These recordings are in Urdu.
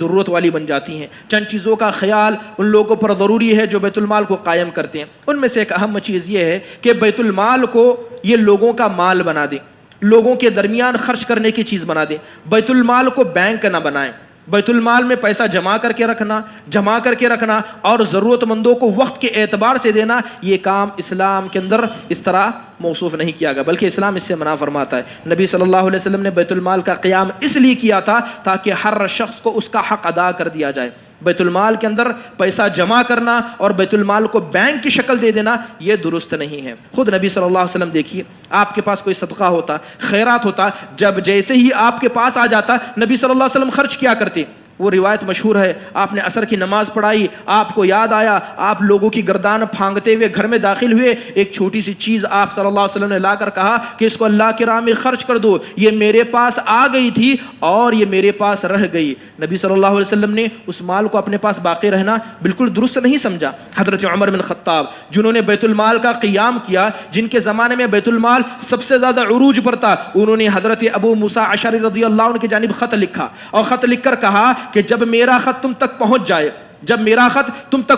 ضرورت والی بن جاتی ہیں۔ چند چیزوں کا خیال ان لوگوں پر ضروری ہے جو بیت المال کو قائم کرتے ہیں۔ ان میں سے ایک اہم چیز یہ ہے کہ بیت المال کو یہ لوگوں کا مال بنا دیں، لوگوں کے درمیان خرچ کرنے کی چیز بنا دیں۔ بیت المال کو بینک نہ بنائیں۔ بیت المال میں پیسہ جمع کر کے رکھنا اور ضرورت مندوں کو وقت کے اعتبار سے دینا، یہ کام اسلام کے اندر اس طرح موصوف نہیں کیا گیا، بلکہ اسلام اس سے منع فرماتا ہے۔ نبی صلی اللہ علیہ وسلم نے بیت المال کا قیام اس لیے کیا تھا تاکہ ہر شخص کو اس کا حق ادا کر دیا جائے۔ بیت المال کے اندر پیسہ جمع کرنا اور بیت المال کو بینک کی شکل دے دینا یہ درست نہیں ہے۔ خود نبی صلی اللہ علیہ وسلم دیکھیے، آپ کے پاس کوئی صدقہ ہوتا، خیرات ہوتا، جب جیسے ہی آپ کے پاس آ جاتا نبی صلی اللہ علیہ وسلم خرچ کیا کرتے۔ وہ روایت مشہور ہے، آپ نے عصر کی نماز پڑھائی، آپ کو یاد آیا، آپ لوگوں کی گردان پھانگتے ہوئے گھر میں داخل ہوئے، ایک چھوٹی سی چیز آپ صلی اللہ علیہ وسلم نے لا کر کہا کہ اس کو اللہ کی راہ میں خرچ کر دو، یہ میرے پاس آ گئی تھی اور یہ میرے پاس رہ گئی۔ نبی صلی اللہ علیہ وسلم نے اس مال کو اپنے پاس باقی رہنا بالکل درست نہیں سمجھا۔ حضرت عمر بن خطاب جنہوں نے بیت المال کا قیام کیا، جن کے زمانے میں بیت المال سب سے زیادہ عروج پر تھا، انہوں نے حضرت ابو موسیٰ اشعری رضی اللہ عنہ کی جانب خط لکھا اور خط لکھ کر کہا کہ جب میرا خط تم تک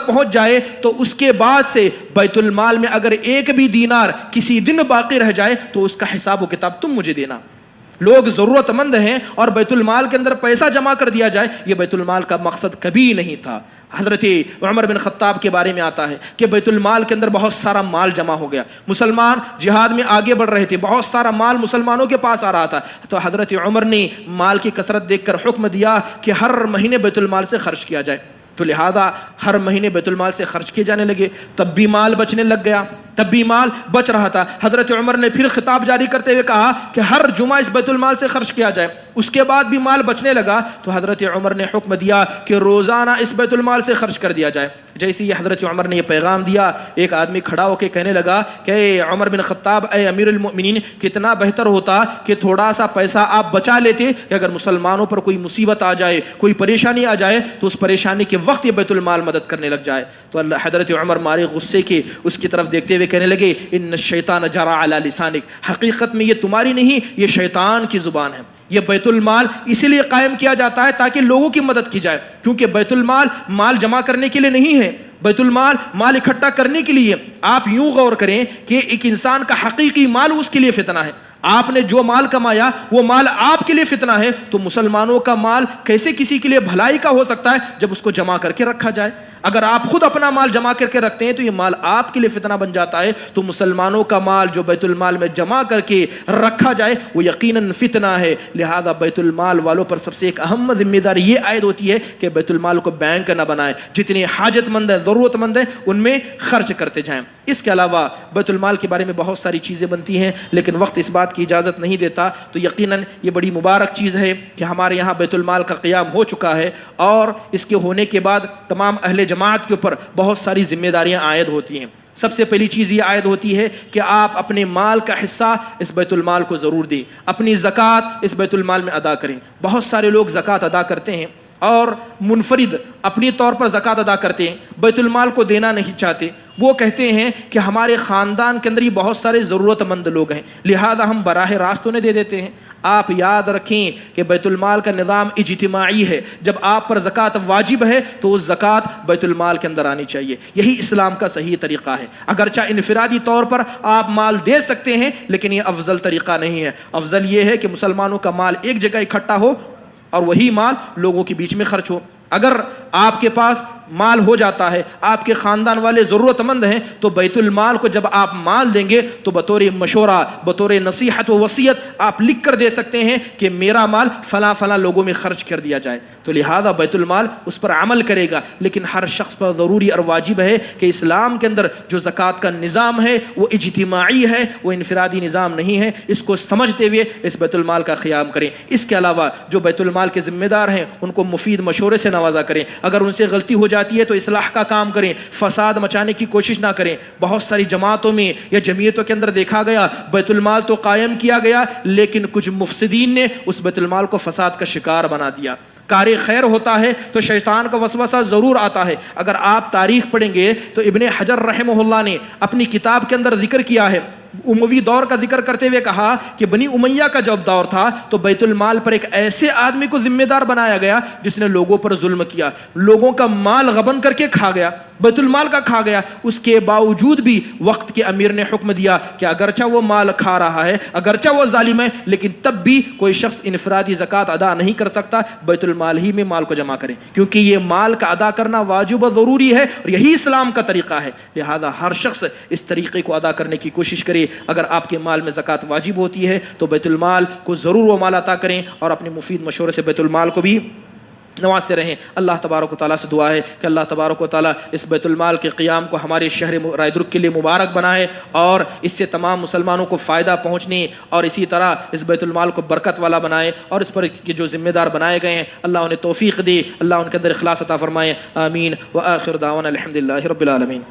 پہنچ جائے تو اس کے بعد سے بیت المال میں اگر ایک بھی دینار کسی دن باقی رہ جائے تو اس کا حساب و کتاب تم مجھے دینا۔ لوگ ضرورت مند ہیں اور بیت المال کے اندر پیسہ جمع کر دیا جائے، یہ بیت المال کا مقصد کبھی نہیں تھا۔ حضرت عمر بن خطاب کے بارے میں آتا ہے کہ بیت المال کے اندر بہت سارا مال جمع ہو گیا، مسلمان جہاد میں آگے بڑھ رہے تھے، بہت سارا مال مسلمانوں کے پاس آ رہا تھا، تو حضرت عمر نے مال کی کثرت دیکھ کر حکم دیا کہ ہر مہینے بیت المال سے خرچ کیا جائے۔ تو لہذا ہر مہینے بیت المال سے خرچ کیے جانے لگے، تب بھی مال بچنے لگ گیا، تب بھی مال بچ رہا تھا۔ حضرت عمر نے پھر خطاب جاری کرتے ہوئے کہا کہ ہر جمعہ اس بیت المال سے خرچ کیا جائے۔ اس کے بعد بھی مال بچنے لگا تو حضرت عمر نے حکم دیا کہ روزانہ اس بیت المال سے خرچ کر دیا جائے۔ جیسے ہی حضرت عمر نے یہ پیغام دیا، ایک آدمی کھڑا ہو کے کہنے لگا کہ اے عمر بن خطاب، اے امیر المؤمنین، کتنا بہتر ہوتا کہ تھوڑا سا پیسہ آپ بچا لیتے کہ اگر مسلمانوں پر کوئی مصیبت آ جائے، کوئی پریشانی آ جائے تو اس پریشانی کے وقت یہ بیت المال مدد کرنے لگ جائے۔ تو حضرت عمر مارے غصے کے اس کی طرف دیکھتے ہوئے کہنے لگے ان الشیطان جرى على لسانک، حقیقت میں یہ تمہاری نہیں، یہ شیطان کی زبان ہے۔ یہ بیت المال اسی لیے قائم کیا جاتا ہے تاکہ لوگوں کی مدد کی جائے، کیونکہ بیت المال مال جمع کرنے کے لیے نہیں ہے، بیت المال مال اکٹھا کرنے کے لیے۔ آپ یوں غور کریں کہ ایک انسان کا حقیقی مال اس کے لیے فتنہ ہے، آپ نے جو مال کمایا وہ مال آپ کے لیے فتنہ ہے، تو مسلمانوں کا مال کیسے کسی کے لیے بھلائی کا ہو سکتا ہے جب اس کو جمع کر کے رکھا جائے؟ اگر آپ خود اپنا مال جمع کر کے رکھتے ہیں تو یہ مال آپ کے لیے فتنہ بن جاتا ہے، تو مسلمانوں کا مال جو بیت المال میں جمع کر کے رکھا جائے وہ یقیناً فتنہ ہے۔ لہذا بیت المال والوں پر سب سے ایک اہم ذمہ داری یہ عائد ہوتی ہے کہ بیت المال کو بینک نہ بنائیں، جتنے حاجت مند ہیں، ضرورت مند ہیں، ان میں خرچ کرتے جائیں۔ اس کے علاوہ بیت المال کے بارے میں بہت ساری چیزیں بنتی ہیں، لیکن وقت اس بات کی اجازت نہیں دیتا، تو یقیناً یہ بڑی مبارک چیز ہے کہ ہمارے یہاں بیت المال کا قیام ہو چکا ہے، اور اس کے ہونے کے بعد تمام اہل جماعت کے اوپر بہت ساری ذمہ داریاں عائد ہوتی ہیں۔ سب سے پہلی چیز یہ عائد ہوتی ہے کہ آپ اپنے مال کا حصہ اس بیت المال کو ضرور دیں، اپنی زکوٰۃ اس بیت المال میں ادا کریں۔ بہت سارے لوگ زکوٰۃ ادا کرتے ہیں اور منفرد اپنی طور پر زکوٰۃ ادا کرتے ہیں، بیت المال کو دینا نہیں چاہتے۔ وہ کہتے ہیں کہ ہمارے خاندان کے اندر ہی بہت سارے ضرورت مند لوگ ہیں، لہذا ہم براہ راست انہیں دے دیتے ہیں۔ آپ یاد رکھیں کہ بیت المال کا نظام اجتماعی ہے، جب آپ پر زکوٰۃ واجب ہے تو اس زکوٰۃ بیت المال کے اندر آنی چاہیے، یہی اسلام کا صحیح طریقہ ہے۔ اگرچہ انفرادی طور پر آپ مال دے سکتے ہیں لیکن یہ افضل طریقہ نہیں ہے۔ افضل یہ ہے کہ مسلمانوں کا مال ایک جگہ اکٹھا ہو اور وہی مال لوگوں کے بیچ میں خرچ ہو۔ اگر آپ کے پاس مال ہو جاتا ہے، آپ کے خاندان والے ضرورت مند ہیں، تو بیت المال کو جب آپ مال دیں گے تو بطور مشورہ، بطور نصیحت و وصیت آپ لکھ کر دے سکتے ہیں کہ میرا مال فلاں فلاں لوگوں میں خرچ کر دیا جائے، تو لہذا بیت المال اس پر عمل کرے گا۔ لیکن ہر شخص پر ضروری اور واجب ہے کہ اسلام کے اندر جو زکوٰۃ کا نظام ہے وہ اجتماعی ہے، وہ انفرادی نظام نہیں ہے، اس کو سمجھتے ہوئے اس بیت المال کا قیام کریں۔ اس کے علاوہ جو بیت المال کے ذمہ دار ہیں ان کو مفید مشورے سے نوازا کریں، اگر ان سے غلطی ہو جاتی ہے تو اصلاح کا کام کریں، فساد مچانے کی کوشش نہ کریں۔ بہت ساری جماعتوں میں یا جمعیتوں کے اندر دیکھا گیا بیت المال تو قائم کیا گیا لیکن کچھ مفسدین نے اس بیت المال کو فساد کا شکار بنا دیا۔ کار خیر ہوتا ہے تو شیطان کا وسوسہ ضرور آتا ہے۔ اگر آپ تاریخ پڑھیں گے تو ابن حجر رحمہ اللہ نے اپنی کتاب کے اندر ذکر کیا ہے اموی دور کا ذکر کرتے ہوئے کہا کہ بنی امیہ کا جب دور تھا تو بیت المال پر ایک ایسے آدمی کو ذمہ دار بنایا گیا جس نے لوگوں پر ظلم کیا، لوگوں کا مال غبن کر کے کھا گیا، بیت المال کا کھا گیا۔ اس کے باوجود بھی وقت کے امیر نے حکم دیا کہ اگرچہ وہ مال کھا رہا ہے، اگرچہ وہ ظالم ہے، لیکن تب بھی کوئی شخص انفرادی زکوٰۃ ادا نہیں کر سکتا، بیت المال ہی میں مال کو جمع کریں، کیونکہ یہ مال کا ادا کرنا واجب و ضروری ہے اور یہی اسلام کا طریقہ ہے۔ لہذا ہر شخص اس طریقے کو ادا کرنے کی کوشش کرے۔ اگر آپ کے مال میں زکوٰۃ واجب ہوتی ہے تو بیت المال کو ضرور وہ مال عطا کریں اور اپنے مفید مشورے سے بیت المال کو بھی نوازتے رہیں۔ اللہ تبارک و تعالیٰ سے دعا ہے کہ اللہ تبارک و تعالیٰ اس بیت المال کے قیام کو ہمارے شہر رائے درگ کے لیے مبارک بنائے اور اس سے تمام مسلمانوں کو فائدہ پہنچنے اور اسی طرح اس بیت المال کو برکت والا بنائے، اور اس پر جو ذمہ دار بنائے گئے ہیں اللہ انہیں توفیق دے، اللہ ان کے اندر اخلاص عطا فرمائے۔ آمین۔ وآخر دعوانا الحمدللہ رب العالمین۔